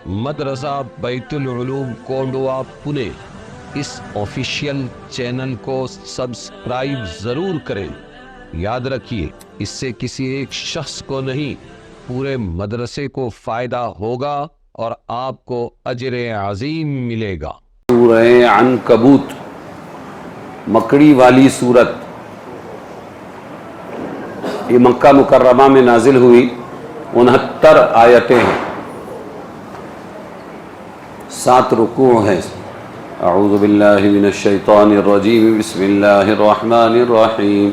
مدرسہ بیت العلوم کونڈوا پونے اس official channel کو سبسکرائب ضرور کریں۔ یاد رکھیے، اس سے کسی ایک شخص کو نہیں، پورے مدرسے کو فائدہ ہوگا اور آپ کو اجر عظیم ملے گا۔ سورہ عنکبوت، مکڑی والی سورت، یہ مکہ مکرمہ میں نازل ہوئی، 69 آیتیں ہیں، 7 رکوع ہیں۔ اعوذ باللہ من الشیطان الرجیم، بسم اللہ الرحمن الرحیم۔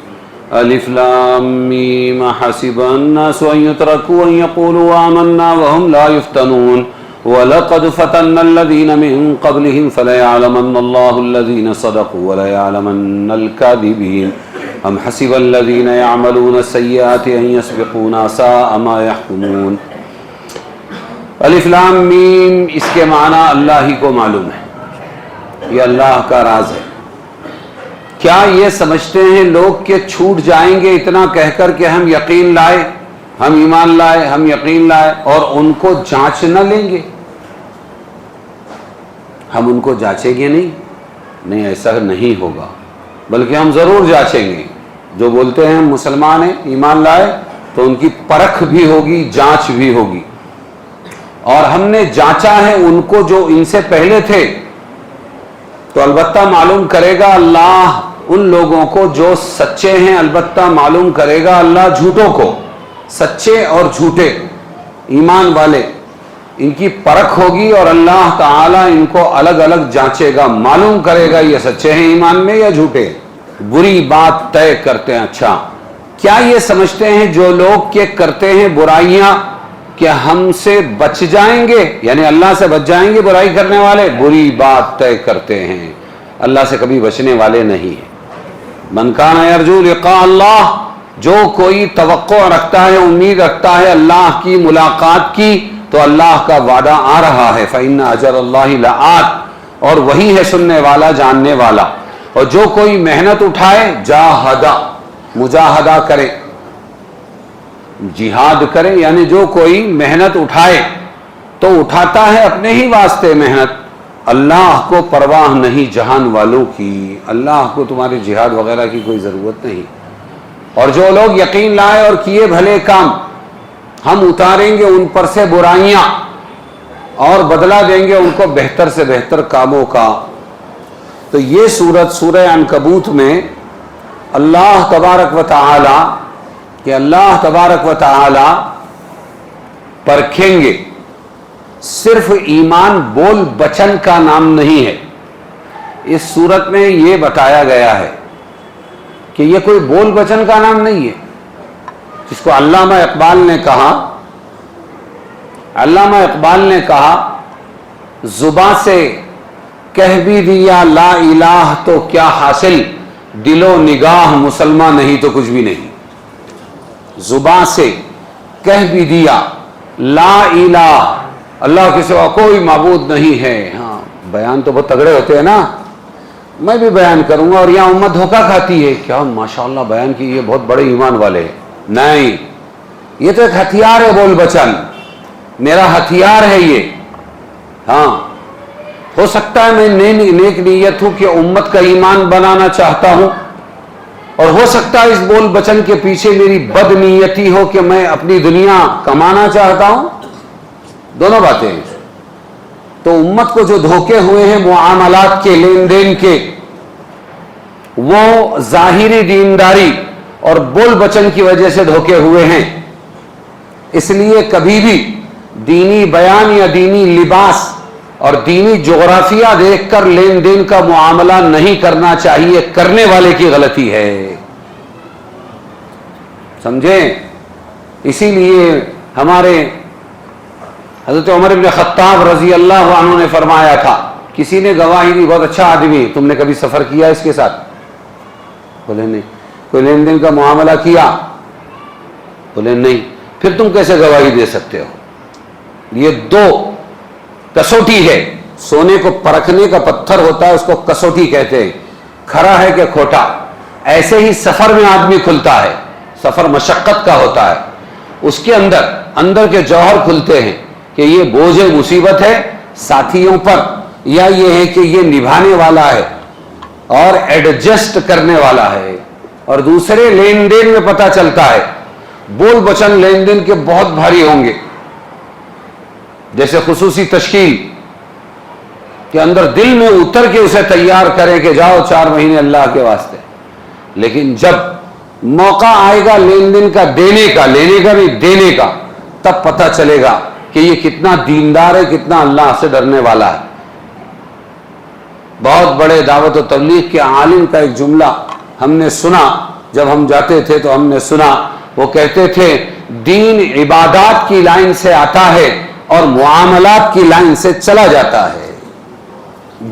الف لام میم حسب الناس ان يتركوا ان يقولوا آمنا وهم لا يفتنون وَلَقَدْ فَتَنَّا الَّذِينَ مِن قَبْلِهِمْ فَلَيَعْلَمَنَّ اللَّهُ الَّذِينَ صَدَقُوا وَلَيَعْلَمَنَّ الْكَاذِبِينَ أَمْ حَسِبَ الَّذِينَ يَعْمَلُونَ السَّيِّئَاتِ أَن يَسْبِقُونَا سَاءَ مَا يَحْكُمُونَ۔ الف لام میم، اس کے معنی اللہ ہی کو معلوم ہے، یہ اللہ کا راز ہے۔ کیا یہ سمجھتے ہیں لوگ کہ چھوٹ جائیں گے اتنا کہہ کر کہ ہم یقین لائے، ہم ایمان لائے، ہم یقین لائے، اور ان کو جانچ نہ لیں گے؟ ہم ان کو جانچیں گے نہیں، ایسا نہیں ہوگا، بلکہ ہم ضرور جانچیں گے۔ جو بولتے ہیں مسلمان ہیں، ایمان لائے، تو ان کی پرکھ بھی ہوگی، جانچ بھی ہوگی۔ اور ہم نے جانچا ہے ان کو جو ان سے پہلے تھے، تو البتہ معلوم کرے گا اللہ ان لوگوں کو جو سچے ہیں، البتہ معلوم کرے گا اللہ جھوٹوں کو۔ سچے اور جھوٹے ایمان والے، ان کی پرکھ ہوگی اور اللہ تعالیٰ ان کو الگ الگ جانچے گا، معلوم کرے گا یہ سچے ہیں ایمان میں یا جھوٹے۔ بری بات طے کرتے ہیں۔ اچھا، کیا یہ سمجھتے ہیں جو لوگ کہ کرتے ہیں برائیاں کہ ہم سے بچ جائیں گے، یعنی اللہ سے بچ جائیں گے برائی کرنے والے؟ بری بات طے کرتے ہیں، اللہ سے کبھی بچنے والے نہیں ہیں۔ من کان یرجو لقاء اللہ، جو کوئی توقع رکھتا ہے، امید رکھتا ہے اللہ کی ملاقات کی، تو اللہ کا وعدہ آ رہا ہے۔ فإن أجر الله لآت، اور وہی ہے سننے والا، جاننے والا۔ اور جو کوئی محنت اٹھائے، جاہدہ، مجاہدہ کرے، جہاد کرے، یعنی جو کوئی محنت اٹھائے تو اٹھاتا ہے اپنے ہی واسطے محنت، اللہ کو پرواہ نہیں جہان والوں کی۔ اللہ کو تمہارے جہاد وغیرہ کی کوئی ضرورت نہیں۔ اور جو لوگ یقین لائے اور کیے بھلے کام، ہم اتاریں گے ان پر سے برائیاں اور بدلہ دیں گے ان کو بہتر سے بہتر کاموں کا۔ تو یہ سورت، سورہ عنکبوت میں اللہ تبارک و تعالی، کہ اللہ تبارک و تعالی پرکھیں گے، صرف ایمان بول بچن کا نام نہیں ہے۔ اس سورت میں یہ بتایا گیا ہے کہ یہ کوئی بول بچن کا نام نہیں ہے، جس کو علامہ اقبال نے کہا، علامہ اقبال نے کہا زباں سے کہہ بھی دیا لا الہ تو کیا حاصل، دل و نگاہ مسلمان نہیں تو کچھ بھی نہیں۔ زباں سے کہہ بھی دیا لا الہ، اللہ کے سوا کوئی معبود نہیں ہے۔ ہاں، بیان تو بہت تگڑے ہوتے ہیں نا، میں بھی بیان کروں گا، اور یہاں امت دھوکہ کھاتی ہے، کیا ماشاءاللہ بیان کی، یہ بہت بڑے ایمان والے ہیں۔ نہیں، یہ تو ایک ہتھیار ہے بول بچن، میرا ہتھیار ہے یہ۔ ہاں، ہو سکتا ہے میں نیک نیت ہوں کہ امت کا ایمان بنانا چاہتا ہوں، اور ہو سکتا ہے اس بول بچن کے پیچھے میری بد نیتی ہو کہ میں اپنی دنیا کمانا چاہتا ہوں۔ دونوں باتیں ہیں۔ تو امت کو جو دھوکے ہوئے ہیں معاملات کے، لین دین کے، وہ ظاہری دینداری اور بول بچن کی وجہ سے دھوکے ہوئے ہیں۔ اس لیے کبھی بھی دینی بیان یا دینی لباس اور دینی جغرافیہ دیکھ کر لین دین کا معاملہ نہیں کرنا چاہیے، کرنے والے کی غلطی ہے، سمجھیں؟ اسی لیے ہمارے حضرت عمر بن خطاب رضی اللہ عنہ نے فرمایا تھا، کسی نے گواہی دی بہت اچھا آدمی، تم نے کبھی سفر کیا اس کے ساتھ؟ بولے نہیں۔ کوئی لین دین کا معاملہ کیا؟ بولے نہیں۔ پھر تم کیسے گواہی دے سکتے ہو؟ یہ دو کسوٹی ہے، سونے کو پرکھنے کا پتھر ہوتا ہے، اس کو کسوٹی کہتے ہیں، کھرا ہے کہ کھوٹا۔ ایسے ہی سفر میں آدمی کھلتا ہے، سفر مشقت کا ہوتا ہے، اس کے اندر کے جوہر کھلتے ہیں کہ یہ بوجھ مصیبت ہے ساتھیوں پر یا یہ ہے کہ یہ نبھانے والا ہے اور ایڈجسٹ کرنے والا ہے. اور دوسرے لین دین میں پتہ چلتا ہے بول بچن لین دین کے بہت بھاری ہوں گے, جیسے خصوصی تشکیل کہ اندر دل میں اتر کے اسے تیار کرے کہ جاؤ 4 مہینے اللہ کے واسطے, لیکن جب موقع آئے گا لین دین کا دینے کا, لینے کا بھی دینے کا, تب پتہ چلے گا کہ یہ کتنا دیندار ہے, کتنا اللہ سے ڈرنے والا ہے. بہت بڑے دعوت و تبلیغ کے عالم کا ایک جملہ ہم نے سنا, جب ہم جاتے تھے تو ہم نے سنا, وہ کہتے تھے دین عبادات کی لائن سے آتا ہے اور معاملات کی لائن سے چلا جاتا ہے.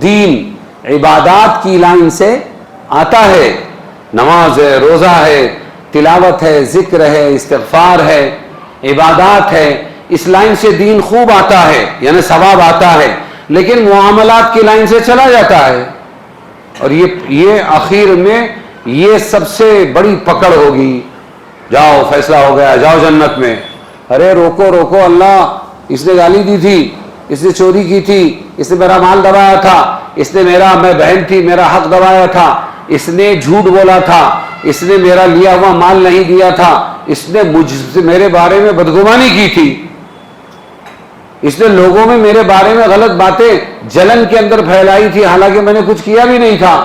دین عبادات کی لائن سے آتا ہے, نماز ہے, روزہ ہے, تلاوت ہے, ذکر ہے, استغفار ہے, عبادات ہے, اس لائن سے دین خوب آتا ہے, یعنی ثواب آتا ہے, لیکن معاملات کی لائن سے چلا جاتا ہے. اور یہ آخر میں یہ سب سے بڑی پکڑ ہوگی, جاؤ فیصلہ ہو گیا, جاؤ جنت میں. ارے روکو روکو, اللہ اس نے گالی دی تھی, اس نے چوری کی تھی, اس نے میرا مال دبایا تھا, اس نے میں بہن تھی میرا حق دبایا تھا, اس نے جھوٹ بولا تھا, اس نے میرا لیا ہوا مال نہیں دیا تھا, اس نے مجھ سے میرے بارے میں بدگمانی کی تھی, اس نے لوگوں میں میرے بارے میں غلط باتیں جلن کے اندر پھیلائی تھی, حالانکہ میں نے کچھ کیا بھی نہیں تھا.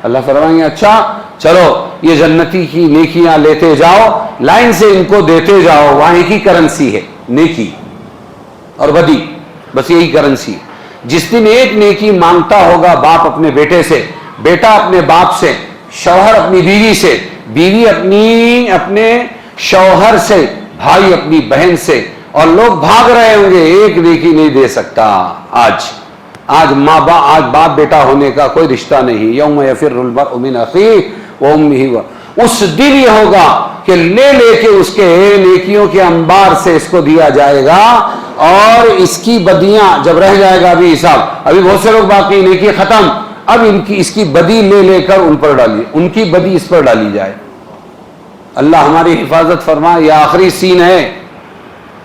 اللہ فرمائیں گے اچھا چلو یہ جنتی کی نیکیاں لیتے جاؤ, لائن سے ان کو دیتے جاؤ. وہاں ایک ہی کرنسی ہے, نیکی اور بدی, بس یہی کرنسی. جس دن ایک نیکی مانگتا ہوگا باپ اپنے بیٹے سے, بیٹا اپنے باپ سے, شوہر اپنی بیوی سے, بیوی اپنے شوہر سے, بھائی اپنی بہن سے, اور لوگ بھاگ رہے ہوں گے, ایک نیکی نہیں دے سکتا. آج باپ بیٹا ہونے کا کوئی رشتہ نہیں. یوم یفر المرء من اخیہ وامہ, اس دن یہ ہوگا کہ لے کے اس کے نیکیوں کے انبار سے اس کو دیا جائے گا, اور اس کی بدیاں جب رہ جائے گا, ابھی حساب, ابھی بہت سے لوگ باقی, نیکی ختم, اب اس کی بدی لے کر ان پر ڈالی, ان کی بدی اس پر ڈالی جائے. اللہ ہماری حفاظت فرمائے. یہ آخری سین ہے.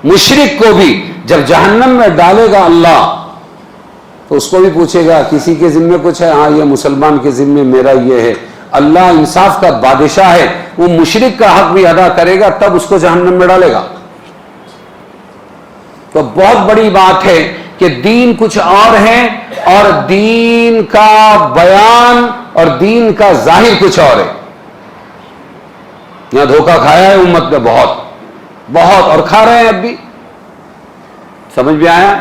مشرک کو بھی جب جہنم میں ڈالے گا اللہ, تو اس کو بھی پوچھے گا کسی کے ذمے کچھ ہے, ہاں یہ مسلمان کے ذمے میرا یہ ہے. اللہ انصاف کا بادشاہ ہے, وہ مشرک کا حق بھی ادا کرے گا, تب اس کو جہنم میں ڈالے گا. تو بہت بڑی بات ہے کہ دین کچھ اور ہے, اور دین کا بیان اور دین کا ظاہر کچھ اور ہے. یہاں دھوکہ کھایا ہے امت نے بہت, اور کھا رہے ہیں اب بھی. سمجھ میں آیا؟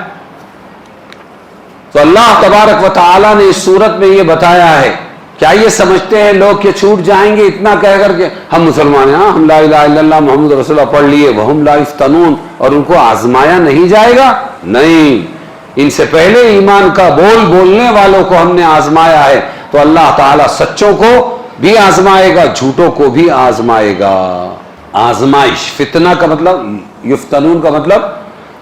تو اللہ تبارک و تعالی نے اس صورت میں یہ بتایا ہے. کیا یہ سمجھتے ہیں لوگ کہ چھوٹ جائیں گے اتنا کہہ کر کے ہم مسلمان ہیں, ہم لا الہ الا اللہ محمد رسول اللہ پڑھ لیے, وہم لا یفتنون, اور ان کو آزمایا نہیں جائے گا؟ نہیں, ان سے پہلے ایمان کا بولنے والوں کو ہم نے آزمایا ہے. تو اللہ تعالیٰ سچوں کو بھی آزمائے گا, جھوٹوں کو بھی آزمائے گا. آزمائش, فتنہ کا مطلب, یفتنون کا مطلب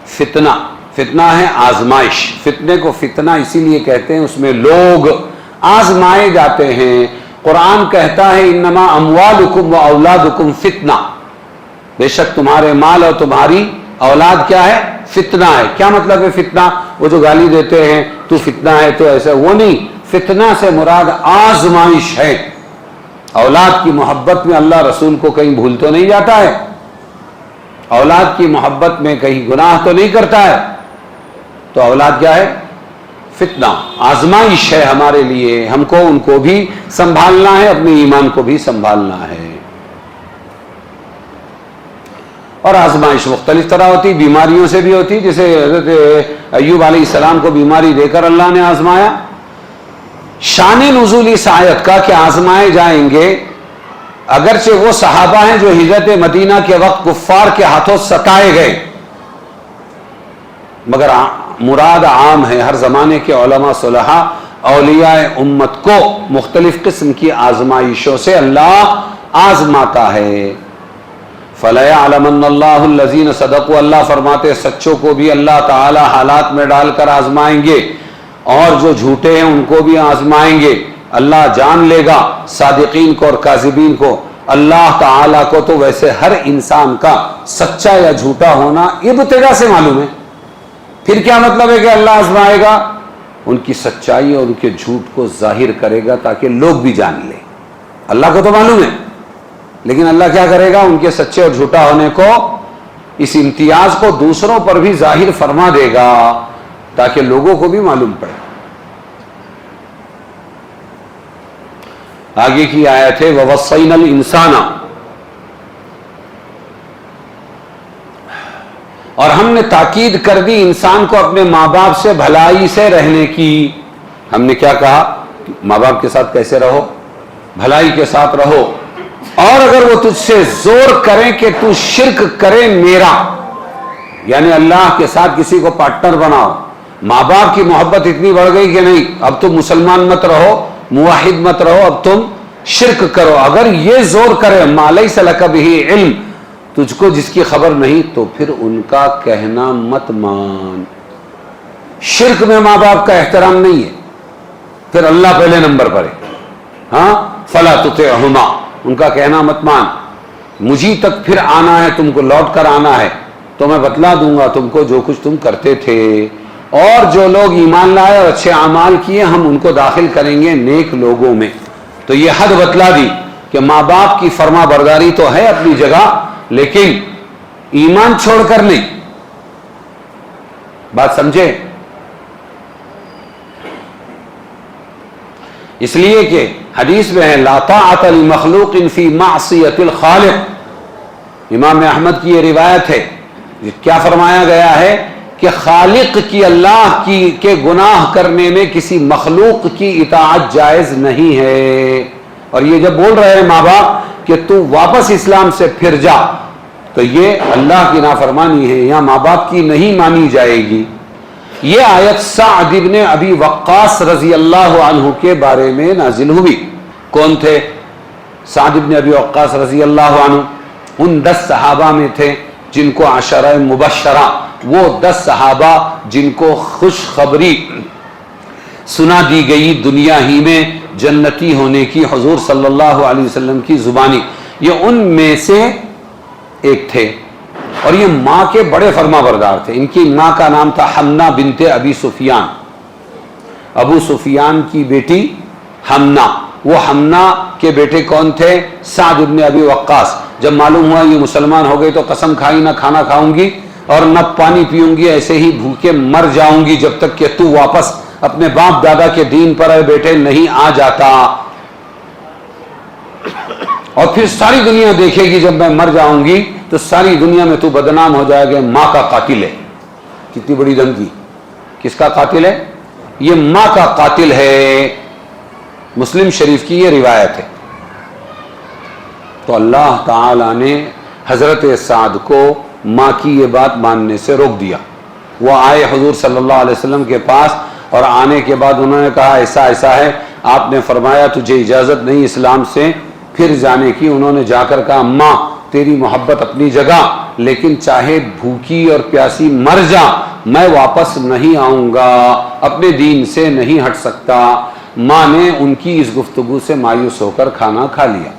فتنہ, فتنہ ہے آزمائش. فتنے کو فتنہ اسی لیے کہتے ہیں, اس میں لوگ آزمائے جاتے ہیں. قرآن کہتا ہے انما اموالکم و اولادکم فتنہ, بے شک تمہارے مال اور تمہاری اولاد کیا ہے؟ فتنہ ہے. کیا مطلب ہے فتنہ؟ وہ جو گالی دیتے ہیں تو فتنہ ہے تو ایسا, وہ نہیں. فتنہ سے مراد آزمائش ہے. اولاد کی محبت میں اللہ رسول کو کہیں بھول تو نہیں جاتا ہے, اولاد کی محبت میں کہیں گناہ تو نہیں کرتا ہے. تو اولاد کیا ہے؟ فتنہ, آزمائش ہے ہمارے لیے. ہم کو ان کو بھی سنبھالنا ہے, اپنے ایمان کو بھی سنبھالنا ہے. اور آزمائش مختلف طرح ہوتی, بیماریوں سے بھی ہوتی, جیسے حضرت ایوب علیہ السلام کو بیماری دے کر اللہ نے آزمایا. شان نزول اس آیت کا کہ آزمائے جائیں گے, اگرچہ وہ صحابہ ہیں جو ہجرت مدینہ کے وقت کفار کے ہاتھوں ستائے گئے, مگر مراد عام ہے. ہر زمانے کے علماء صلحاء اولیاء امت کو مختلف قسم کی آزمائشوں سے اللہ آزماتا ہے. فَلَيَعْلَمَنَّ اللَّهُ الَّذِينَ صَدَقُوا, اللہ فرماتے سچوں کو بھی اللہ تعالی حالات میں ڈال کر آزمائیں گے, اور جو جھوٹے ہیں ان کو بھی آزمائیں گے. اللہ جان لے گا صادقین کو اور کاذبین کو. اللہ تعالیٰ کو تو ویسے ہر انسان کا سچا یا جھوٹا ہونا ابتدا سے معلوم ہے, پھر کیا مطلب ہے کہ اللہ آزمائے گا؟ ان کی سچائی اور ان کے جھوٹ کو ظاہر کرے گا تاکہ لوگ بھی جان لیں. اللہ کو تو معلوم ہے، لیکن اللہ کیا کرے گا؟ ان کے سچے اور جھوٹا ہونے کو، اس امتیاز کو دوسروں پر بھی ظاہر فرما دے گا تاکہ لوگوں کو بھی معلوم پڑے. آگے کی آیت ہے وَوَصَّيْنَا الْإِنسَانَ، اور ہم نے تاکید کر دی انسان کو اپنے ماں باپ سے بھلائی سے رہنے کی. ہم نے کیا کہا؟ ماں باپ کے ساتھ کیسے رہو؟ بھلائی کے ساتھ رہو. اور اگر وہ تجھ سے زور کریں کہ تو شرک کرے میرا، یعنی اللہ کے ساتھ کسی کو پارٹنر بناؤ، ماں باپ کی محبت اتنی بڑھ گئی کہ نہیں اب تم مسلمان مت رہو، موحد مت رہو، اب تم شرک کرو، اگر یہ زور کرے ما لیس لک بہ علم، تجھ کو جس کی خبر نہیں، تو پھر ان کا کہنا مت مان. شرک میں ماں باپ کا احترام نہیں ہے، پھر اللہ پہلے نمبر پر ہے. ہاں فلا تطعہما، ان کا کہنا مت مان. مجھے تک پھر آنا ہے، تم کو لوٹ کر آنا ہے تو میں بتلا دوں گا تم کو جو کچھ تم کرتے تھے. اور جو لوگ ایمان لائے اور اچھے اعمال کیے ہم ان کو داخل کریں گے نیک لوگوں میں. تو یہ حد بتلا دی کہ ماں باپ کی فرما برداری تو ہے اپنی جگہ، لیکن ایمان چھوڑ کر نہیں. بات سمجھے؟ اس لیے کہ حدیث میں ہے لا طاعت لمخلوق فی معصیت الخالق. امام احمد کی یہ روایت ہے، کیا فرمایا گیا ہے کہ خالق کی، اللہ کی کے گناہ کرنے میں کسی مخلوق کی اطاعت جائز نہیں ہے. اور یہ جب بول رہے ہیں ماں باپ کہ تو واپس اسلام سے پھر جا، تو یہ اللہ کی نافرمانی ہے، یا ماں باپ کی نہیں مانی جائے گی. یہ آیت سعد بن ابی وقاص رضی اللہ عنہ کے بارے میں نازل ہوئی. کون تھے سعد بن ابی وقاص رضی اللہ عنہ؟ ان 10 صحابہ میں تھے جن کو عشرہ مبشرہ، وہ 10 صحابہ جن کو خوشخبری سنا دی گئی دنیا ہی میں جنتی ہونے کی حضور صلی اللہ علیہ وسلم کی زبانی. یہ ان میں سے ایک تھے، اور یہ ماں کے بڑے فرما بردار تھے. ان کی ماں کا نام تھا حمنہ بنت ابی سفیان، ابو سفیان کی بیٹی حمنہ. وہ حمنہ کے بیٹے کون تھے؟ سعد بن ابی وقاص. جب معلوم ہوا یہ مسلمان ہو گئی تو قسم کھائی نہ کھانا کھاؤں گی اور نہ پانی پیوں گی، ایسے ہی بھوکے مر جاؤں گی جب تک کہ تو واپس اپنے باپ دادا کے دین پر اے بیٹے نہیں آ جاتا. اور پھر ساری دنیا دیکھے گی جب میں مر جاؤں گی تو ساری دنیا میں تو بدنام ہو جائے گا، ماں کا قاتل ہے. کتنی بڑی دھمکی! کس کا قاتل ہے؟ یہ ماں کا قاتل ہے. مسلم شریف کی یہ روایت ہے. تو اللہ تعالی نے حضرت سعد کو ماں کی یہ بات ماننے سے روک دیا. وہ آئے حضور صلی اللہ علیہ وسلم کے پاس، اور آنے کے بعد انہوں نے کہا ایسا ایسا ہے. آپ نے فرمایا تجھے اجازت نہیں اسلام سے پھر جانے کی. انہوں نے جا کر کہا ماں تیری محبت اپنی جگہ، لیکن چاہے بھوکی اور پیاسی مر جا میں واپس نہیں آؤں گا، اپنے دین سے نہیں ہٹ سکتا. ماں نے ان کی اس گفتگو سے مایوس ہو کر کھانا کھا لیا.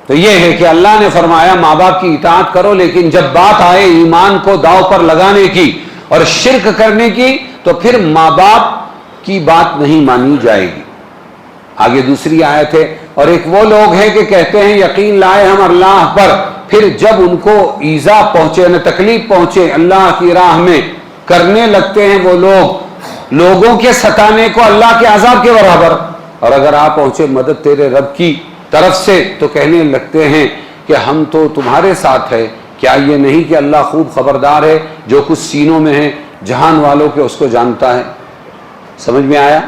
تو یہ ہے کہ اللہ نے فرمایا ماں باپ کی اطاعت کرو، لیکن جب بات آئے ایمان کو داؤ پر لگانے کی اور شرک کرنے کی تو پھر ماں باپ کی بات نہیں مانی جائے گی. آگے دوسری آیت ہے اور ایک وہ لوگ ہیں کہ کہتے ہیں یقین لائے ہم اللہ پر، پھر جب ان کو ایذا پہنچے نہ تکلیف پہنچے اللہ کی راہ میں کرنے لگتے ہیں وہ لوگ لوگوں کے ستانے کو اللہ کے عذاب کے برابر. اور اگر آپ پہنچے مدد تیرے رب کی طرف سے تو کہنے لگتے ہیں کہ ہم تو تمہارے ساتھ ہے. کیا یہ نہیں کہ اللہ خوب خبردار ہے، جو کچھ سینوں میں ہے جہان والوں کے اس کو جانتا ہے. سمجھ میں آیا؟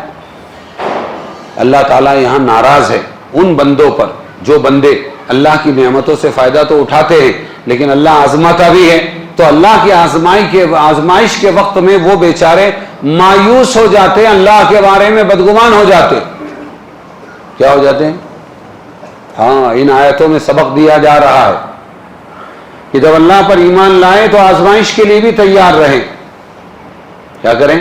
اللہ تعالیٰ یہاں ناراض ہے ان بندوں پر جو بندے اللہ کی نعمتوں سے فائدہ تو اٹھاتے ہیں لیکن اللہ آزماتا بھی ہے. تو اللہ کی آزمائش کے وقت میں وہ بیچارے مایوس ہو جاتے ہیں، اللہ کے بارے میں بدگمان ہو جاتے. کیا ہو جاتے ہیں؟ ہاں، ان آیتوں میں سبق دیا جا رہا ہے کہ جب اللہ پر ایمان لائیں تو آزمائش کے لیے بھی تیار رہیں. کیا کریں؟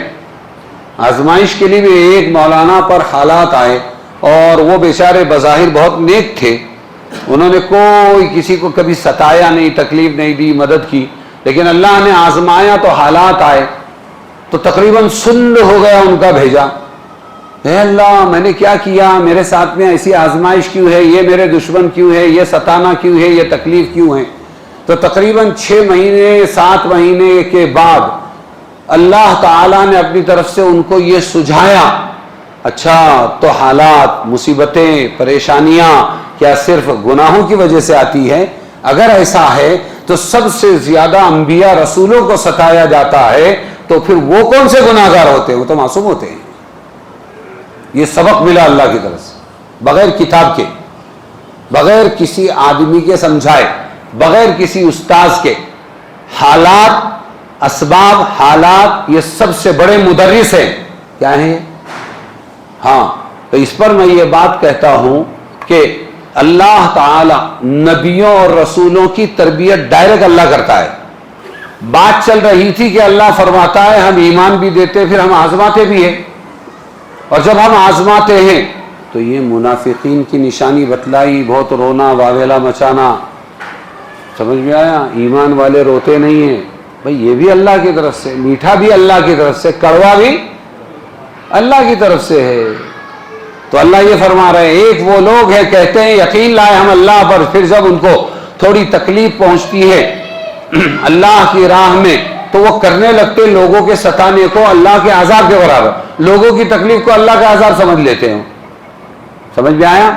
آزمائش کے لیے بھی. ایک مولانا پر حالات آئے اور وہ بیچارے بظاہر بہت نیک تھے، انہوں نے کوئی کسی کو کبھی ستایا نہیں، تکلیف نہیں دی، مدد کی. لیکن اللہ نے آزمایا تو حالات آئے تو تقریباً سن ہو گیا ان کا بھیجا، اے اللہ میں نے کیا کیا، میرے ساتھ میں ایسی آزمائش کیوں ہے، یہ میرے دشمن کیوں ہے، یہ ستانا کیوں ہے، یہ تکلیف کیوں ہے۔ تو تقریباً 6 مہینے 7 مہینے کے بعد اللہ تعالیٰ نے اپنی طرف سے ان کو یہ سجھایا، اچھا تو حالات، مصیبتیں، پریشانیاں کیا صرف گناہوں کی وجہ سے آتی ہے؟ اگر ایسا ہے تو سب سے زیادہ انبیاء رسولوں کو ستایا جاتا ہے، تو پھر وہ کون سے گناہ گار ہوتے ہیں؟ وہ تو معصوم ہوتے ہیں۔ یہ سبق ملا اللہ کی طرف سے، بغیر کتاب کے، بغیر کسی آدمی کے سمجھائے، بغیر کسی استاذ کے۔ حالات، اسباب، حالات یہ سب سے بڑے مدرس ہیں۔ کیا ہیں؟ ہاں، تو اس پر میں یہ بات کہتا ہوں کہ اللہ تعالی نبیوں اور رسولوں کی تربیت ڈائریکٹ اللہ کرتا ہے۔ بات چل رہی تھی کہ اللہ فرماتا ہے ہم ایمان بھی دیتے پھر ہم آزماتے بھی ہیں، اور جب ہم آزماتے ہیں تو یہ منافقین کی نشانی بتلائی، بہت رونا، واویلا مچانا۔ سمجھ میں آیا؟ ایمان والے روتے نہیں ہیں بھئی، یہ بھی اللہ کی طرف سے، میٹھا بھی اللہ کی طرف سے، کڑوا بھی اللہ کی طرف سے ہے۔ تو اللہ یہ فرما رہے ہیں، ایک وہ لوگ ہیں کہتے ہیں یقین لائے ہم اللہ پر، پھر جب ان کو تھوڑی تکلیف پہنچتی ہے اللہ کی راہ میں تو وہ کرنے لگتے لوگوں کے ستانے کو اللہ کے عذاب کے برابر، لوگوں کی تکلیف کو اللہ کا عذاب سمجھ لیتے ہیں۔ سمجھ میں آیا؟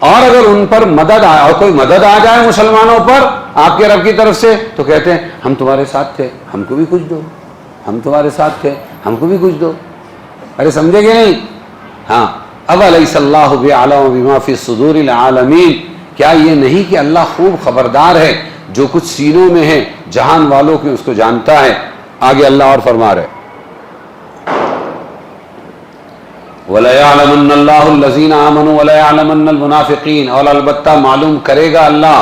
اور اگر ان پر مدد آئے، اور کوئی مدد آ جائے مسلمانوں پر آپ کے رب کی طرف سے، تو کہتے ہیں ہم تمہارے ساتھ تھے، ہم کو بھی کچھ دو، ہم تمہارے ساتھ تھے، ہم کو بھی کچھ دو۔ ارے سمجھے گے نہیں؟ ہاں، اولیس اللہ بعلم بما فی صدور العالمین، کیا یہ نہیں کہ اللہ خوب خبردار ہے جو کچھ سینوں میں ہے، جہان والوں کے اس کو جانتا ہے۔ آگے اللہ اور فرما رہے وَلَيَعْلَمَنَّ اللَّهُ الَّذِينَ آمَنُوا وَلَيَعْلَمَنَّ الْمُنَافِقِينَ، اور البتہ معلوم کرے گا اللہ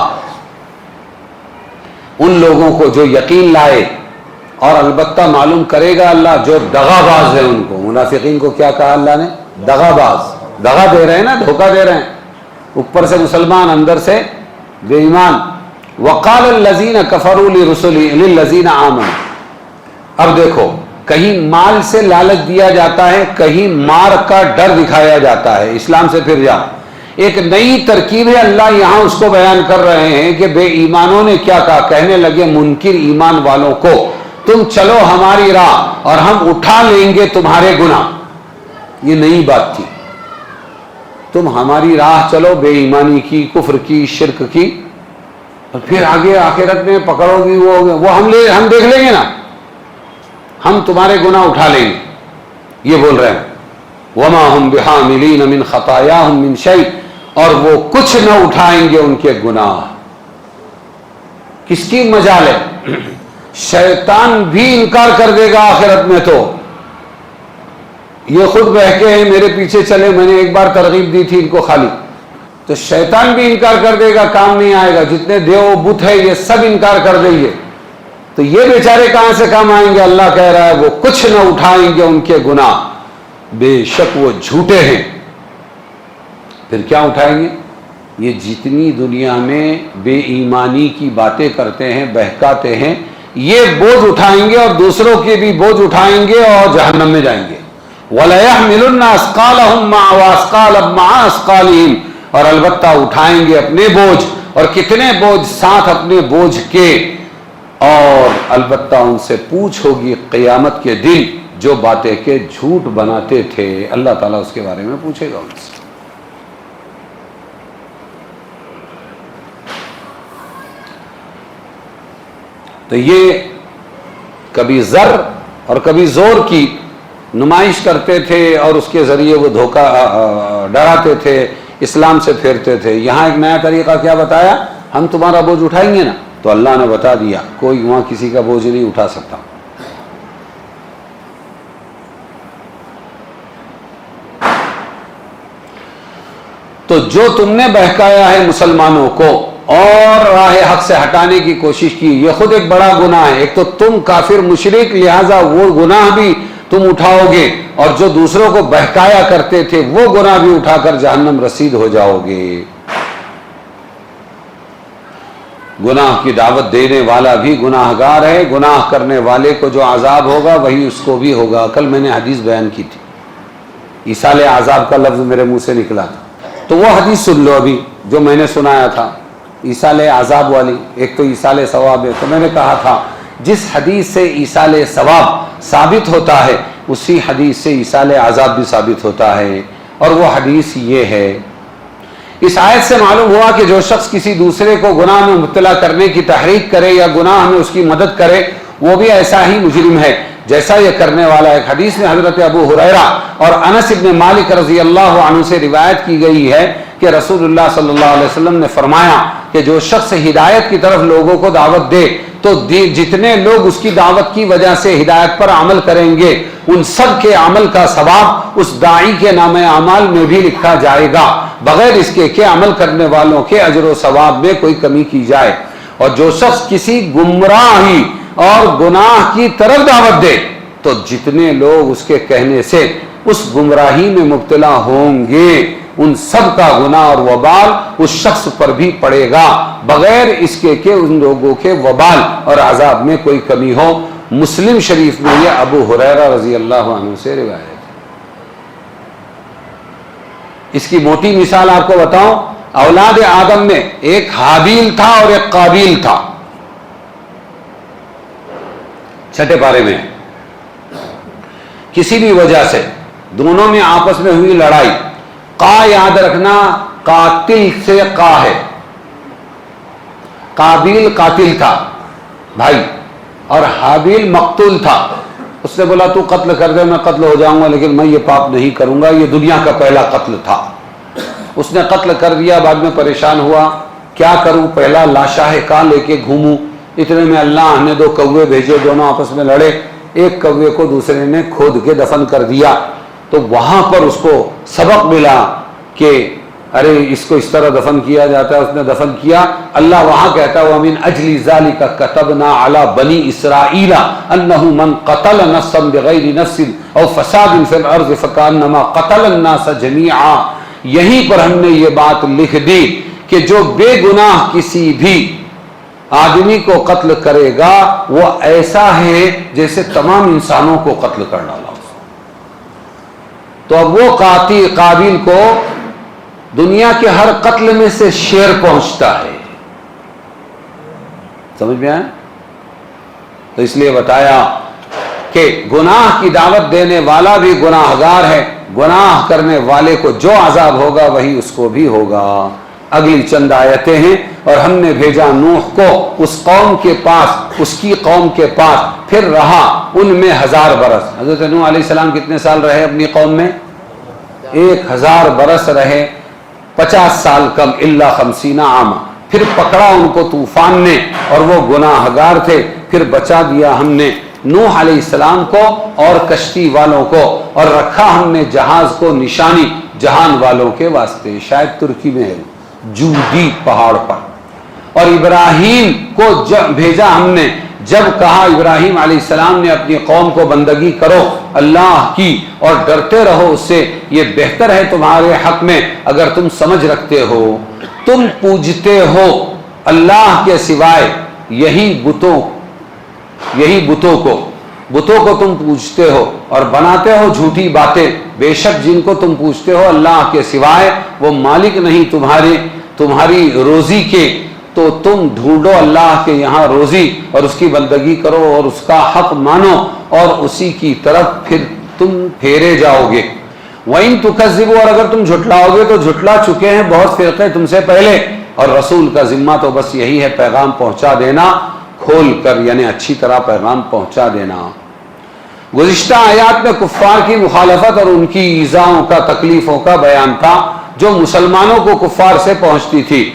ان لوگوں کو جو یقین لائے، اور البتہ معلوم کرے گا اللہ جو دغا باز ہے ان کو۔ منافقین کو کیا کہا اللہ نے؟ دغا باز، دغا دے رہے ہیں نا، دھوکہ دے رہے ہیں، اوپر سے مسلمان اندر سے بے ایمان۔ وقال الذین کفروا للذین آمنوا، اب دیکھو کہیں مال سے لالچ دیا جاتا ہے، کہیں مار کا ڈر دکھایا جاتا ہے، اسلام سے پھر جا۔ ایک نئی ترکیب ہے، اللہ یہاں اس کو بیان کر رہے ہیں کہ بے ایمانوں نے کیا کہا، کہنے لگے منکر ایمان والوں کو تم چلو ہماری راہ اور ہم اٹھا لیں گے تمہارے گناہ۔ یہ نئی بات تھی، تم ہماری راہ چلو بے ایمانی کی، کفر کی، شرک کی، اور پھر آگے آخرت میں پکڑو گی وہ ہم دیکھ لیں گے نا، ہم تمہارے گناہ اٹھا لیں گے۔ یہ بول رہے ہیں وما ہم بحاملین من خطایاہم من شیء، اور وہ کچھ نہ اٹھائیں گے ان کے گناہ۔ کس کی مجال ہے؟ شیطان بھی انکار کر دے گا آخرت میں، تو یہ خود بہکے ہیں میرے پیچھے چلے، میں نے ایک بار ترغیب دی تھی ان کو خالی، تو شیطان بھی انکار کر دے گا، کام نہیں آئے گا۔ جتنے دیو بت ہے یہ سب انکار کر دیں گے، تو یہ بیچارے کہاں سے کام آئیں گے؟ اللہ کہہ رہا ہے وہ کچھ نہ اٹھائیں گے ان کے گناہ، بے شک وہ جھوٹے ہیں۔ پھر کیا اٹھائیں گے؟ یہ جتنی دنیا میں بے ایمانی کی باتیں کرتے ہیں، بہکاتے ہیں، یہ بوجھ اٹھائیں گے اور دوسروں کے بھی بوجھ اٹھائیں گے اور جہنم میں جائیں گے۔ وَلَيَحْمِلُنَّ أَثْقَالَهُمْ مَعَ وَأَثْقَالًا مَعَ أَثْقَالِهِمْ، اور البتہ اٹھائیں گے اپنے بوجھ، اور کتنے بوجھ؟ ساتھ اپنے بوجھ کے، اور البتہ ان سے پوچھ ہوگی قیامت کے دن جو باتیں کہ جھوٹ بناتے تھے، اللہ تعالیٰ اس کے بارے میں پوچھے گا ان سے۔ تو یہ کبھی زر اور کبھی زور کی نمائش کرتے تھے، اور اس کے ذریعے وہ دھوکہ ڈراتے تھے، اسلام سے پھیرتے تھے۔ یہاں ایک نیا طریقہ کیا بتایا؟ ہم تمہارا بوجھ اٹھائیں گے نا، تو اللہ نے بتا دیا کوئی وہاں کسی کا بوجھ نہیں اٹھا سکتا۔ تو جو تم نے بہکایا ہے مسلمانوں کو اور راہ حق سے ہٹانے کی کوشش کی، یہ خود ایک بڑا گناہ ہے۔ ایک تو تم کافر مشرک، لہذا وہ گناہ بھی تم اٹھاؤ گے، اور جو دوسروں کو بہکایا کرتے تھے وہ گناہ بھی اٹھا کر جہنم رسید ہو جاؤ گے۔ گناہ کی دعوت دینے والا بھی گناہ گار ہے، گناہ کرنے والے کو جو عذاب ہوگا وہی اس کو بھی ہوگا۔ کل میں نے حدیث بیان کی تھی، ایصال عذاب کا لفظ میرے منہ سے نکلا تھا، تو وہ حدیث سن لو ابھی جو میں نے سنایا تھا ایصال عذاب والی۔ ایک تو ایصال ثواب ہے، تو میں نے کہا تھا جس حدیث سے ایصال ثواب ثابت ہوتا ہے اسی حدیث سے ایصال عذاب بھی ثابت ہوتا ہے، اور وہ حدیث یہ ہے۔ اس آیت سے معلوم ہوا کہ جو شخص کسی دوسرے کو گناہ میں مبتلا کرنے کی تحریک کرے یا گناہ میں اس کی مدد کرے وہ بھی ایسا ہی مجرم ہے جیسا یہ کرنے والا۔ ایک حدیث میں حضرت ابو ہریرہ اور انس ابن مالک رضی اللہ عنہ سے روایت کی گئی ہے کہ رسول اللہ صلی اللہ علیہ وسلم نے فرمایا کہ جو شخص ہدایت کی طرف لوگوں کو دعوت دے تو جتنے لوگ اس کی دعوت کی وجہ سے ہدایت پر عمل کریں گے ان سب کے عمل کا ثواب اس داعی کے نام اعمال میں بھی لکھا جائے گا، بغیر اس کے کہ عمل کرنے والوں کے اجر و ثواب میں کوئی کمی کی جائے۔ اور جو شخص کسی گمراہی اور گناہ کی طرف دعوت دے تو جتنے لوگ اس کے کہنے سے اس گمراہی میں مبتلا ہوں گے ان سب کا گناہ اور وبال اس شخص پر بھی پڑے گا، بغیر اس کے کہ ان لوگوں کے وبال اور عذاب میں کوئی کمی ہو۔ مسلم شریف میں یہ ابو ہریرہ رضی اللہ عنہ سے روایت ہے۔ اس کی موٹی مثال آپ کو بتاؤں، اولاد آدم میں ایک حابیل تھا اور ایک قابیل تھا، چھٹے پارے میں کسی بھی وجہ سے دونوں میں آپس میں ہوئی لڑائی۔ قا یاد رکھنا قاتل سے قا ہے، قابیل قاتل تھا بھائی اور حابیل مقتول تھا۔ اس نے بولا تو قتل کر دے میں قتل ہو جاؤں گا لیکن میں یہ پاپ نہیں کروں گا، یہ دنیا کا پہلا قتل تھا۔ اس نے قتل کر دیا، بعد میں پریشان ہوا کیا کروں، پہلا لاشاہ کا لے کے گھوموں۔ اتنے میں اللہ نے دو کوے بھیجے، دونوں آپس میں لڑے، ایک کوے کو دوسرے نے کھود کے دفن کر دیا۔ تو وہاں پر اس کو سبق ملا کہ ارے اس کو اس طرح دفن کیا جاتا ہے، اس نے دفن کیا۔ اللہ وہاں کہتا ہے وَمِنْ أَجْلِ ذَلِكَ كَتَبْنَا عَلَى بَنِي إِسْرَائِيلَ أَنَّهُ مَنْ قَتَلَ نَفْسًا بِغَيْرِ نَفْسٍ أَوْ فَسَادٍ فِي الْأَرْضِ فَكَأَنَّمَا قَتَلَ النَّاسَ جَمِيعًا۔ یہیں پر ہم نے یہ بات لکھ دی کہ جو بے گناہ کسی بھی آدمی کو قتل کرے گا وہ ایسا ہے جیسے تمام انسانوں کو قتل کر ڈالا۔ تو اب وہ قابیل کو دنیا کے ہر قتل میں سے شیر پہنچتا ہے، سمجھ میں آیا؟ تو اس لیے بتایا کہ گناہ کی دعوت دینے والا بھی گناہ گار ہے، گناہ کرنے والے کو جو عذاب ہوگا وہی اس کو بھی ہوگا۔ اگلی چند آیتیں ہیں، اور ہم نے بھیجا نوح کو اس قوم کے پاس، اس کی قوم کے پاس، پھر رہا ان میں 1000 برس۔ حضرت نوح علیہ السلام کتنے سال رہے اپنی قوم میں؟ 1000 برس رہے، 50 سال کم، الا 50 عاما۔ پھر پکڑا ان کو طوفان نے اور وہ گناہ گار تھے، پھر بچا دیا ہم نے نوح علیہ السلام کو اور کشتی والوں کو، اور رکھا ہم نے جہاز کو نشانی جہان والوں کے واسطے۔ شاید ترکی میں ہے، جودی پہاڑ پر۔ اور ابراہیم کو بھیجا ہم نے، جب کہا ابراہیم علیہ السلام نے اپنی قوم کو بندگی کرو اللہ کی اور ڈرتے رہو اس سے، یہ بہتر ہے تمہارے حق میں اگر تم سمجھ رکھتے ہو۔ تم پوجتے ہو اللہ کے سوائے یہی بتوں کو تم پوجتے ہو اور بناتے ہو جھوٹی باتیں، بے شک جن کو تم پوجتے ہو اللہ کے سوائے وہ مالک نہیں تمہاری روزی کے، تو تم ڈھونڈو اللہ کے یہاں روزی اور اس کی بندگی کرو اور اس کا حق مانو اور اسی کی طرف پھر تم پھیرے جاؤ گے۔ وَإِن تُكَذِّبُوا، اور اگر تم جھٹلاؤ گے تو جھٹلا چکے ہیں بہت فرقے تم سے پہلے، اور رسول کا ذمہ تو بس یہی ہے پیغام پہنچا دینا کھول کر، یعنی اچھی طرح پیغام پہنچا دینا۔ گزشتہ آیات میں کفار کی مخالفت اور ان کی ایذاؤں کا، تکلیفوں کا بیان تھا جو مسلمانوں کو کفار سے پہنچتی تھی۔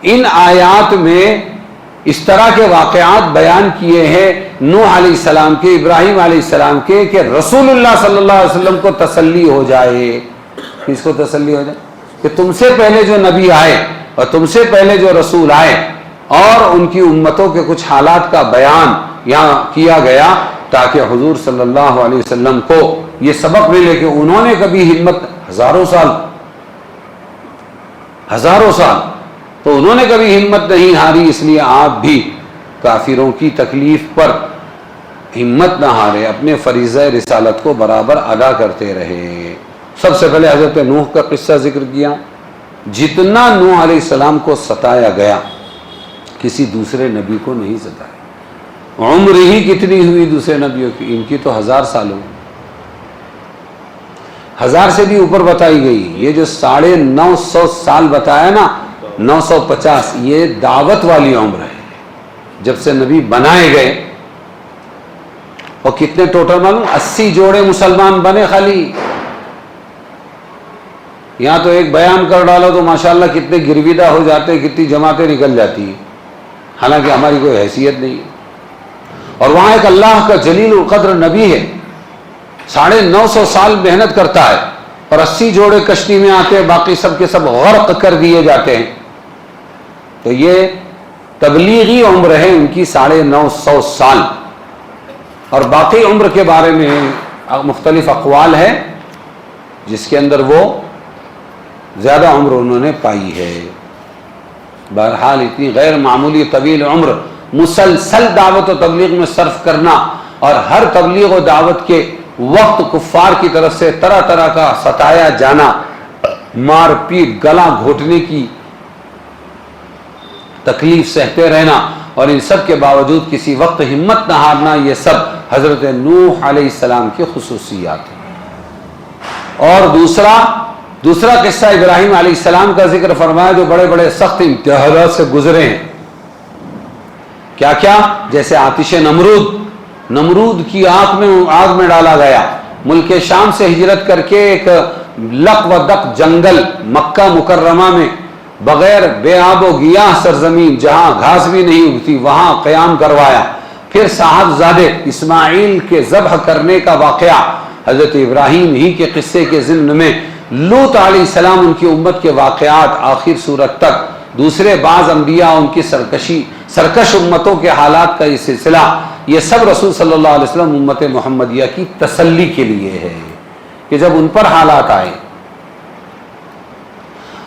ان آیات میں اس طرح کے واقعات بیان کیے ہیں نوح علیہ السلام کے، ابراہیم علیہ السلام کے، کہ رسول اللہ صلی اللہ علیہ وسلم کو تسلی ہو جائے۔ کس کو تسلی ہو جائے؟ کہ تم سے پہلے جو نبی آئے اور تم سے پہلے جو رسول آئے اور ان کی امتوں کے کچھ حالات کا بیان یہاں کیا گیا تاکہ حضور صلی اللہ علیہ وسلم کو یہ سبق ملے کہ انہوں نے کبھی ہمت ہزاروں سال تو انہوں نے کبھی ہمت نہیں ہاری، اس لیے آپ بھی کافروں کی تکلیف پر ہمت نہ ہارے، اپنے فریضہ رسالت کو برابر ادا کرتے رہے۔ سب سے پہلے حضرت نوح کا قصہ ذکر کیا، جتنا نوح علیہ السلام کو ستایا گیا کسی دوسرے نبی کو نہیں ستایا۔ عمر ہی کتنی ہوئی دوسرے نبیوں کی، ان کی تو 1000 سال ہوئی، 1000 سے بھی اوپر بتائی گئی۔ یہ جو 950 سال بتایا نا، 950، یہ دعوت والی عمر ہے جب سے نبی بنائے گئے۔ اور کتنے ٹوٹل معلوم؟ 80 جوڑے مسلمان بنے خالی۔ یہاں تو ایک بیان کر ڈالو تو ماشاءاللہ کتنے گرویدہ ہو جاتے، کتنی جماعتیں نکل جاتی ہیں، حالانکہ ہماری کوئی حیثیت نہیں ہے۔ اور وہاں ایک اللہ کا جلیل القدر نبی ہے، 950 سال محنت کرتا ہے، اور 80 جوڑے کشتی میں آتے ہیں، باقی سب کے سب غرق کر دیے جاتے ہیں۔ تو یہ تبلیغی عمر ہے ان کی 950 سال۔ اور باقی عمر کے بارے میں مختلف اقوال ہے، جس کے اندر وہ زیادہ عمر انہوں نے پائی ہے۔ بہرحال اتنی غیر معمولی طویل عمر مسلسل دعوت و تبلیغ میں صرف کرنا، اور ہر تبلیغ و دعوت کے وقت کفار کی طرف سے طرح طرح کا ستایا جانا، مار پیٹ، گلا گھوٹنے کی تکلیف سہتے رہنا، اور ان سب کے باوجود کسی وقت ہمت نہ ہارنا، یہ سب حضرت نوح علیہ السلام کی خصوصیات ہیں۔ اور دوسرا قصہ ابراہیم علیہ السلام کا ذکر فرمایا، جو بڑے بڑے سخت امتحانات سے گزرے ہیں۔ کیا کیا؟ جیسے آتش نمرود کی آگ میں ڈالا گیا، ملک شام سے ہجرت کر کے ایک لق و دق جنگل مکہ مکرمہ میں بغیر بے آب و گیاہ سرزمین جہاں گھاس بھی نہیں اگتی وہاں قیام کروایا۔ پھر صاحبزادے اسماعیل کے ذبح کرنے کا واقعہ حضرت ابراہیم ہی کے قصے کے ضمن میں، لوط علیہ السلام ان کی امت کے واقعات آخر صورت تک، دوسرے بعض انبیاء ان کی سرکش امتوں کے حالات کا یہ سلسلہ، یہ سب رسول صلی اللہ علیہ وسلم امت محمدیہ کی تسلی کے لیے ہے کہ جب ان پر حالات آئے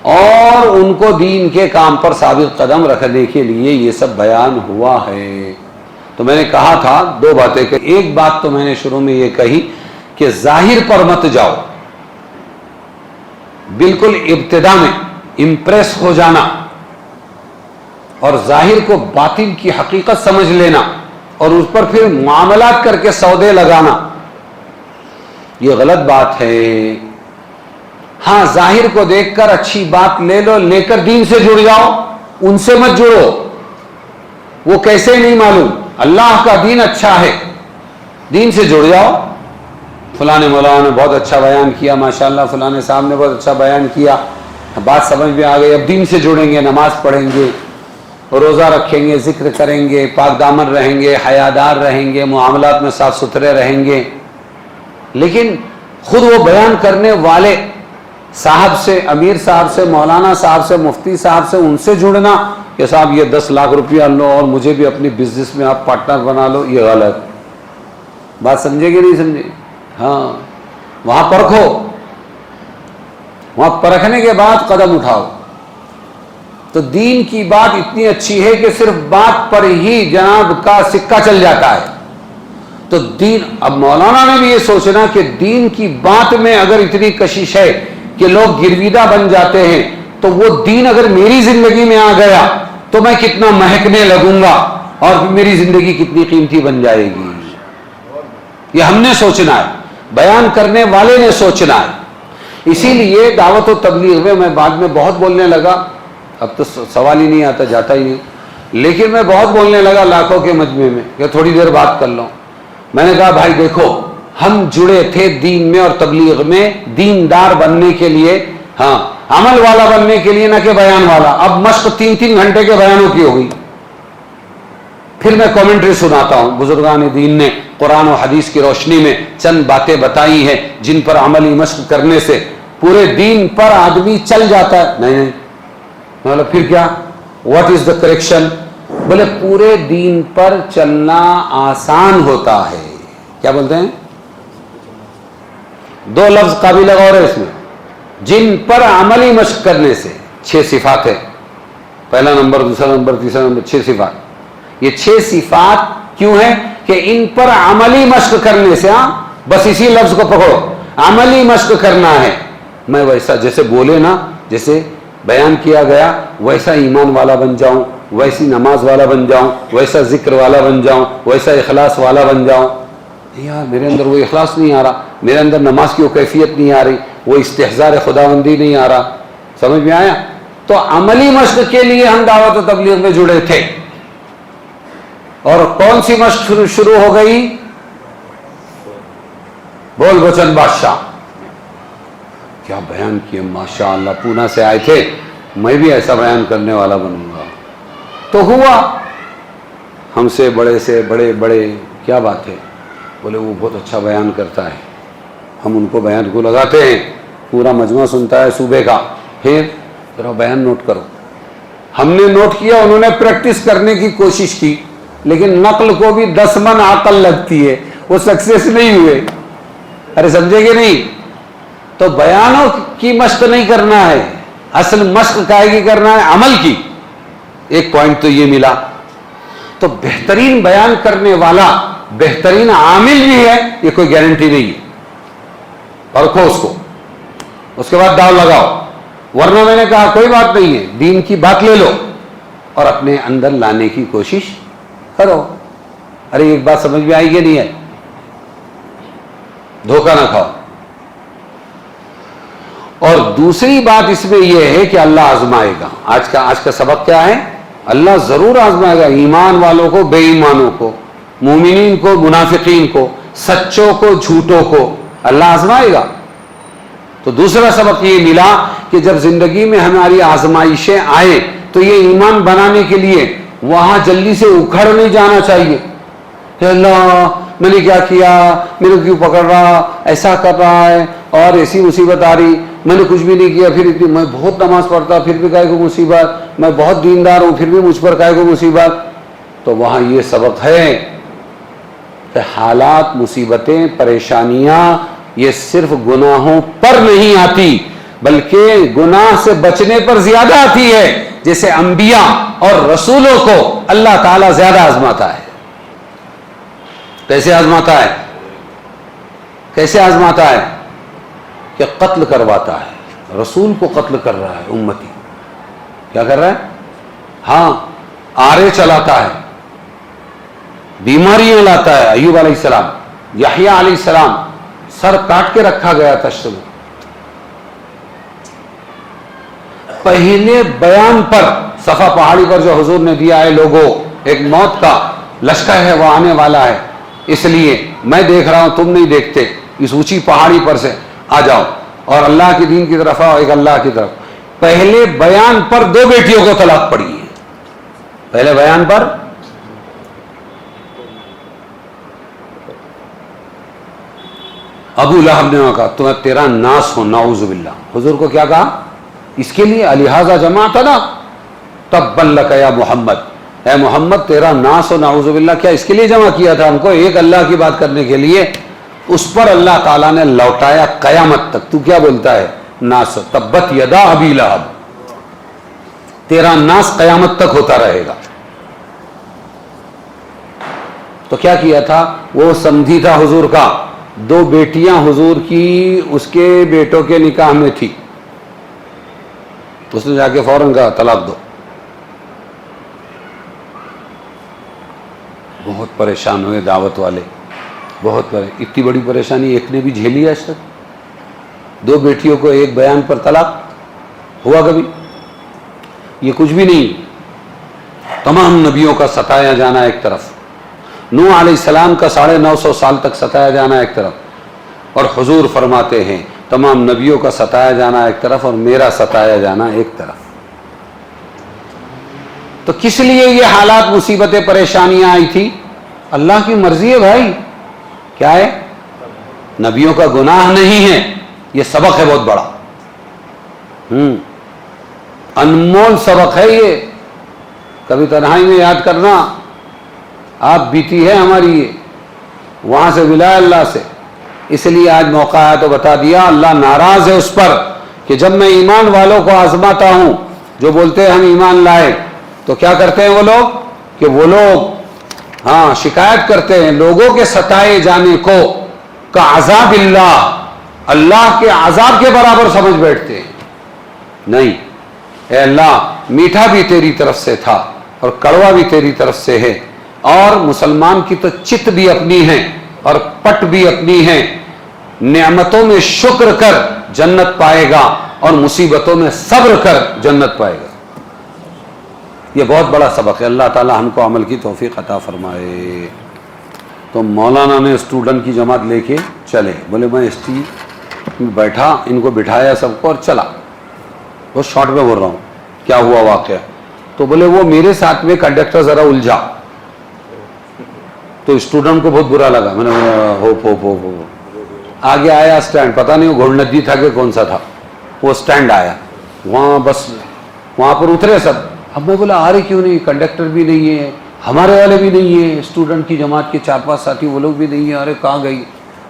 اور ان کو دین کے کام پر ثابت قدم رکھنے کے لیے یہ سب بیان ہوا ہے۔ تو میں نے کہا تھا 2 باتیں، کہ ایک بات تو میں نے شروع میں یہ کہی کہ ظاہر پر مت جاؤ، بالکل ابتدا میں امپریس ہو جانا اور ظاہر کو باطن کی حقیقت سمجھ لینا اور اس پر پھر معاملات کر کے سودے لگانا، یہ غلط بات ہے۔ ہاں، ظاہر کو دیکھ کر اچھی بات لے لو، لے کر دین سے جڑ جاؤ، ان سے مت جڑو۔ وہ کیسے نہیں معلوم، اللہ کا دین اچھا ہے، دین سے جڑ جاؤ۔ فلاں مولانا نے بہت اچھا بیان کیا، ماشاءاللہ فلاں صاحب نے بہت اچھا بیان کیا، بات سمجھ میں آ گئی، اب دین سے جڑیں گے، نماز پڑھیں گے، روزہ رکھیں گے، ذکر کریں گے، پاک دامن رہیں گے، حیادار رہیں گے، معاملات میں صاف ستھرے رہیں گے۔ لیکن خود وہ بیان کرنے والے صاحب سے، امیر صاحب سے، مولانا صاحب سے، مفتی صاحب سے، ان سے جڑنا کہ صاحب یہ 10 لاکھ روپیہ لو اور مجھے بھی اپنی بزنس میں آپ پارٹنر بنا لو، یہ غلط بات، سمجھے کہ نہیں سمجھے؟ ہاں، وہاں پرکھو، وہاں پرکھنے کے بعد قدم اٹھاؤ۔ تو دین کی بات اتنی اچھی ہے کہ صرف بات پر ہی جناب کا سکہ چل جاتا ہے۔ تو دین، اب مولانا نے بھی یہ سوچنا کہ دین کی بات میں اگر اتنی کشش ہے کہ لوگ گرویدہ بن جاتے ہیں، تو وہ دین اگر میری زندگی میں آ گیا تو میں کتنا مہکنے لگوں گا اور میری زندگی کتنی قیمتی بن جائے گی۔ یہ ہم نے سوچنا ہے، بیان کرنے والے نے سوچنا ہے۔ اسی لیے دعوت و تبلیغ میں بعد میں بہت بولنے لگا، اب تو سوال ہی نہیں آتا، جاتا ہی نہیں، لیکن میں بہت بولنے لگا لاکھوں کے مجمع میں کہ تھوڑی دیر بات کر لوں۔ میں نے کہا بھائی دیکھو، ہم جڑے تھے دین میں اور تبلیغ میں دیندار بننے کے لیے، ہاں عمل والا بننے کے لیے، نہ کہ بیان والا۔ اب مشق 3 گھنٹے کے بیانوں کی ہو گئی۔ پھر میں کامنٹری سناتا ہوں، بزرگان دین نے قرآن و حدیث کی روشنی میں چند باتیں بتائی ہیں جن پر عملی مشق کرنے سے پورے دین پر آدمی چل جاتا ہے۔ نہیں، مطلب پھر کیا، واٹ از دا کریکشن؟ بولے پورے دین پر چلنا آسان ہوتا ہے۔ کیا بولتے ہیں؟ 2 لفظ قابل غور ہے اس میں، جن پر عملی مشق کرنے سے 6 صفات ہے۔ پہلا نمبر، دوسرا نمبر، تیسرا نمبر، 6 صفات. یہ 6 صفات کیوں ہیں کہ ان پر عملی مشق کرنے سے، بس اسی لفظ کو پکڑو، عملی مشق کرنا ہے. میں ویسا جیسے بولے نا، جیسے بیان کیا گیا ویسا ایمان والا بن جاؤں، ویسی نماز والا بن جاؤں، ویسا ذکر والا بن جاؤں، ویسا اخلاص والا بن جاؤں. یار میرے اندر وہ اخلاص نہیں آ رہا، میرے اندر نماز کی وہ کیفیت نہیں آ رہی، وہ استحضار خداوندی نہیں آ رہا. سمجھ میں آیا؟ تو عملی مشق کے لیے ہم دعوت و تبلیغ میں جڑے تھے. اور کون سی مشق شروع ہو گئی؟ بول بچن بادشاہ، کیا بیان کیے ماشاء اللہ. پونا سے آئے تھے، میں بھی ایسا بیان کرنے والا بنوں گا. تو ہوا، ہم سے بڑے کیا بات ہے، بولے وہ بہت اچھا بیان کرتا ہے. ہم ان کو بیان کو لگاتے ہیں، پورا مجمع سنتا ہے صوبے کا. پھر ذرا بیان نوٹ کرو. ہم نے نوٹ کیا، انہوں نے پریکٹس کرنے کی کوشش کی، لیکن نقل کو بھی 10 من عقل لگتی ہے، وہ سکسیس نہیں ہوئے. ارے سمجھے کہ نہیں؟ تو بیانوں کی مشق نہیں کرنا ہے، اصل مشق کائے کی کرنا ہے؟ عمل کی. ایک پوائنٹ تو یہ ملا. تو بہترین بیان کرنے والا بہترین عامل بھی ہے، یہ کوئی گارنٹی نہیں ہے. پرکھو اس کو، اس کے بعد داؤ لگاؤ. ورنہ میں نے کہا کوئی بات نہیں ہے، دین کی بات لے لو اور اپنے اندر لانے کی کوشش کرو. ارے ایک بات سمجھ میں آئی کہ نہیں ہے؟ دھوکہ نہ کھاؤ. اور دوسری بات اس میں یہ ہے کہ اللہ آزمائے گا. آج کا سبق کیا ہے؟ اللہ ضرور آزمائے گا، ایمان والوں کو، بے ایمانوں کو، مومنین کو، منافقین کو، سچوں کو، جھوٹوں کو اللہ آزمائے گا. تو دوسرا سبق یہ ملا کہ جب زندگی میں ہماری آزمائشیں آئے تو یہ ایمان بنانے کے لیے وہاں جلدی سے اکھڑ نہیں جانا چاہیے کہ اللہ میں نے کیا کیا، میرے کیوں پکڑ رہا، ایسا کر رہا ہے، اور ایسی مصیبت آ رہی، میں نے کچھ بھی نہیں کیا پھر اتنی، میں بہت نماز پڑھتا پھر بھی کائے کو مصیبت، میں بہت دیندار ہوں پھر بھی مجھ پر کائے کو مصیبت. تو وہاں یہ سبق ہے کہ حالات، مصیبتیں، پریشانیاں یہ صرف گناہوں پر نہیں آتی بلکہ گناہ سے بچنے پر زیادہ آتی ہے. جیسے انبیاء اور رسولوں کو اللہ تعالیٰ زیادہ آزماتا ہے. کیسے آزماتا ہے؟ کیسے آزماتا ہے؟ کہ قتل کرواتا ہے. رسول کو قتل کر رہا ہے امتی، کیا کر رہا ہے؟ ہاں، آرے چلاتا ہے، بیماریاں لاتا ہے. ایوب علیہ السلام، یحییٰ علیہ السلام، سر کاٹ کے رکھا گیا تھا. پہلے بیان پر صفا پہاڑی پر جو حضور نے دیا ہے، لوگوں ایک موت کا لشکر ہے وہ آنے والا ہے، اس لیے میں دیکھ رہا ہوں تم نہیں دیکھتے، اس اونچی پہاڑی پر سے آ جاؤ اور اللہ کے دین کی طرف آؤ، ایک اللہ کی طرف. پہلے بیان پر 2 بیٹیوں کو طلاق پڑی ہے. پہلے بیان پر ابو لہب نے کہا تمہیں تیرا ناس ہو، نعوذ باللہ. حضور کو کیا کہا؟ اس کے لیے الہذا جماعتنا تبا لک یا محمد، اے محمد تیرا ناس ہو، نعوذ باللہ. کیا اس کے لیے جمع کیا تھا ہم کو؟ ایک اللہ کی بات کرنے کے لیے. اس پر اللہ تعالیٰ نے لوٹایا قیامت تک. تو کیا بولتا ہے؟ ناس، تبت یدا ابی لہب، تیرا ناس قیامت تک ہوتا رہے گا. تو کیا کیا تھا؟ وہ سمدھی تھا حضور کا، 2 بیٹیاں حضور کی اس کے بیٹوں کے نکاح میں تھی. اس نے جا کے فوراً کہا طلاق دو. بہت پریشان ہوئے دعوت والے، بہت اتنی بڑی پریشانی ایک نے بھی جھیلی ہے آج تک. 2 بیٹیوں کو ایک بیان پر طلاق ہوا کبھی؟ یہ کچھ بھی نہیں. تمام نبیوں کا ستایا جانا ایک طرف، نوح علیہ السلام کا 950 سال تک ستایا جانا ایک طرف، اور حضور فرماتے ہیں تمام نبیوں کا ستایا جانا ایک طرف اور میرا ستایا جانا ایک طرف. تو کس لیے یہ حالات، مصیبتیں، پریشانیاں آئی تھی؟ اللہ کی مرضی ہے بھائی. کیا ہے؟ نبیوں کا گناہ نہیں ہے. یہ سبق ہے بہت بڑا، انمول سبق ہے یہ. کبھی تنہائی میں یاد کرنا، آپ بیتی ہے ہماری یہ، وہاں سے ملا اللہ سے. اس لیے آج موقع آیا تو بتا دیا. اللہ ناراض ہے اس پر کہ جب میں ایمان والوں کو آزماتا ہوں جو بولتے ہیں ہم ایمان لائے تو کیا کرتے ہیں وہ لوگ کہ وہ لوگ شکایت کرتے ہیں لوگوں کے ستائے جانے کو کا عذاب اللہ کے عذاب کے برابر سمجھ بیٹھتے ہیں. نہیں، اے اللہ میٹھا بھی تیری طرف سے تھا اور کڑوا بھی تیری طرف سے ہے، اور مسلمان کی تو چت بھی اپنی ہے اور پٹ بھی اپنی ہے. نعمتوں میں شکر کر جنت پائے گا اور مصیبتوں میں صبر کر جنت پائے گا. یہ بہت بڑا سبق ہے. اللہ تعالی ہم کو عمل کی توفیق عطا فرمائے. تو مولانا نے اسٹوڈنٹ کی جماعت لے کے چلے، بولے میں اسٹی بیٹھا، ان کو بٹھایا سب کو اور چلا. وہ شارٹ میں بول رہا ہوں کیا ہوا واقعہ. تو بولے وہ میرے ساتھ میں کنڈکٹر ذرا الجھا، تو اسٹوڈنٹ کو بہت برا لگا. میں نے ہو آگے آیا اسٹینڈ، پتہ نہیں وہ گھوڑ ندی تھا کہ کون سا تھا، وہ اسٹینڈ آیا وہاں، بس وہاں پر اترے سب. اب میں بولا آ رہے کیوں نہیں، کنڈکٹر بھی نہیں ہے، ہمارے والے بھی نہیں ہیں، اسٹوڈنٹ کی جماعت کے 4-5 ساتھی وہ لوگ بھی نہیں ہیں. ارے کہاں گئی؟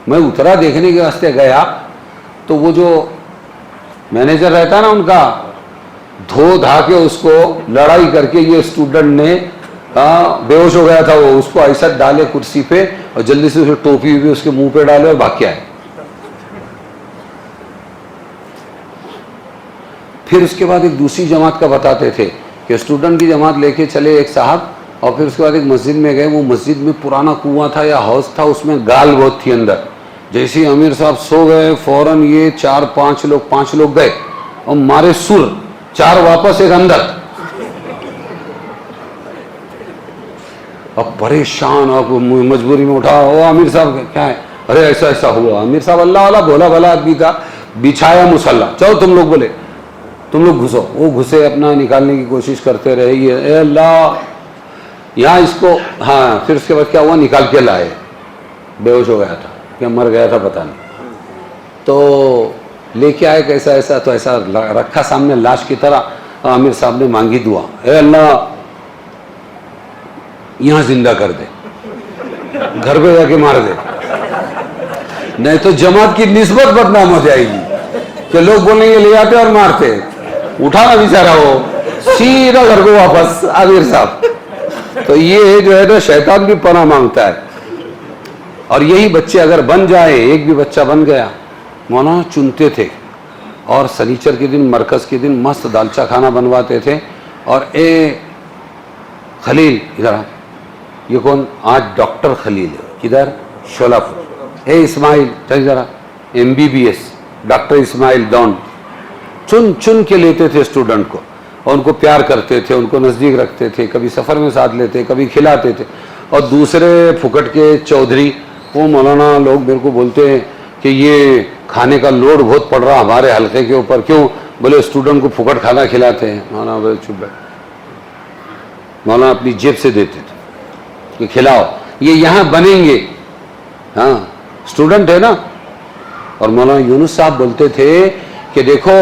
میں اترا دیکھنے کے واسطے گیا تو وہ جو مینیجر رہتا نا ان کا، دھو دھا کے اس کو لڑائی کر کے یہ اسٹوڈنٹ نے بے ہوش ہو گیا تھا، وہ اس کو ایسا ڈالے کرسی پہ اور جلدی سے اسے ٹوپی بھی اس کے منہ پہ ڈالے اور بھاگ کے آئے. پھر اس کے بعد ایک دوسری جماعت کا بتاتے تھے کہ اسٹوڈنٹ کی جماعت لے کے چلے ایک صاحب، اور پھر اس کے بعد ایک مسجد میں گئے. وہ مسجد میں پرانا کنواں تھا یا حوض تھا، اس میں گال بہت تھی اندر. جیسے امیر صاحب سو گئے فوراً یہ 5 لوگ گئے اور مارے سر، 4 واپس ایک اندر. اب پریشان اور مجبوری میں اٹھا، او امیر صاحب کیا ہے؟ ارے ایسا ہوا. امیر صاحب اللہ والا بھولا بھلا آدمی تھا، بچھایا مصلی، چلو تم لوگ، بولے تم لوگ گھسو. وہ گھسے، اپنا نکالنے کی کوشش کرتے رہے. یہ اے اللہ یہاں اس کو پھر اس کے بعد کیا ہوا، نکال کے لائے. بے ہوش ہو گیا تھا کہ مر گیا تھا پتہ نہیں. تو لے کے آئے کیسا ایسا، تو ایسا رکھا سامنے لاش کی طرح. امیر صاحب نے مانگی دعا، اے اللہ یہاں زندہ کر دے، گھر پہ جا کے مار دے، نہیں تو جماعت کی نسبت بدنام ہو جائے گی کہ لوگ بولیں گے لے آتے اور مارتے. اٹھانا بیچارہ وہ سیدھا گھر کو واپس امیر صاحب. تو یہ جو ہے نا شیطان بھی پناہ مانگتا ہے. اور یہی بچے اگر بن جائے، ایک بھی بچہ بن گیا، مولانا چنتے تھے اور سنیچر کے دن مرکز کے دن مست دالچا کھانا بنواتے تھے. اور اے خلیل ادھر، یہ کون؟ آج ڈاکٹر خلیل ہے، کدھر؟ شولہ پور. اے اسماعیل چل ذرا، MBBS ڈاکٹر اسماعیل ڈون. چن کے لیتے تھے اسٹوڈنٹ کو اور ان کو پیار کرتے تھے، ان کو نزدیک رکھتے تھے، کبھی سفر میں ساتھ لیتے، کبھی کھلاتے تھے. اور دوسرے پھکٹ کے چودھری، وہ مولانا لوگ میرے کو بولتے ہیں کہ یہ کھانے کا لوڈ بہت پڑ رہا ہمارے حلقے کے اوپر. کیوں؟ بولے اسٹوڈنٹ کو پھکٹ کھانا کھلاتے ہیں. مولانا بولے چپ بیٹھ. مولانا اپنی جیب سے دیتے تھے کہ کھلاؤ، یہ یہاں بنیں گے. اسٹوڈنٹ ہے نا. اور مولانا یونس صاحب بولتے تھے کہ دیکھو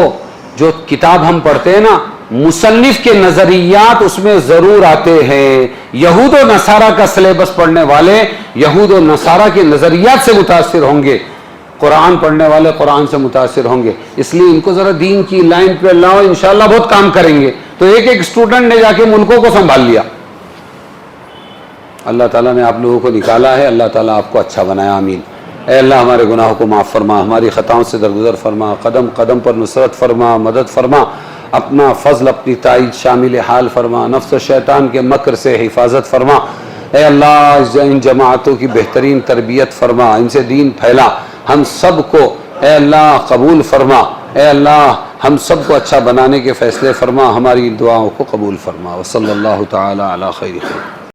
جو کتاب ہم پڑھتے ہیں نا، مصنف کے نظریات اس میں ضرور آتے ہیں. یہود و نصارہ کا سلیبس پڑھنے والے یہود و نصارہ کے نظریات سے متاثر ہوں گے، قرآن پڑھنے والے قرآن سے متاثر ہوں گے. اس لیے ان کو ذرا دین کی لائن پہ لاؤ، انشاءاللہ بہت کام کریں گے. تو ایک اسٹوڈنٹ نے جا کے ملکوں کو سنبھال لیا. اللہ تعالیٰ نے آپ لوگوں کو نکالا ہے، اللہ تعالیٰ آپ کو اچھا بنایا. آمین. اے اللہ ہمارے گناہوں کو معاف فرما، ہماری خطاؤں سے درگزر فرما، قدم قدم پر نصرت فرما، مدد فرما. اپنا فضل، اپنی تائید شامل حال فرما. نفس و شیطان کے مکر سے حفاظت فرما. اے اللہ ان جماعتوں کی بہترین تربیت فرما، ان سے دین پھیلا. ہم سب کو اے اللہ قبول فرما. اے اللہ ہم سب کو اچھا بنانے کے فیصلے فرما، ہماری دعاؤں کو قبول فرما. وصلی اللہ تعالی علی خیر خلق.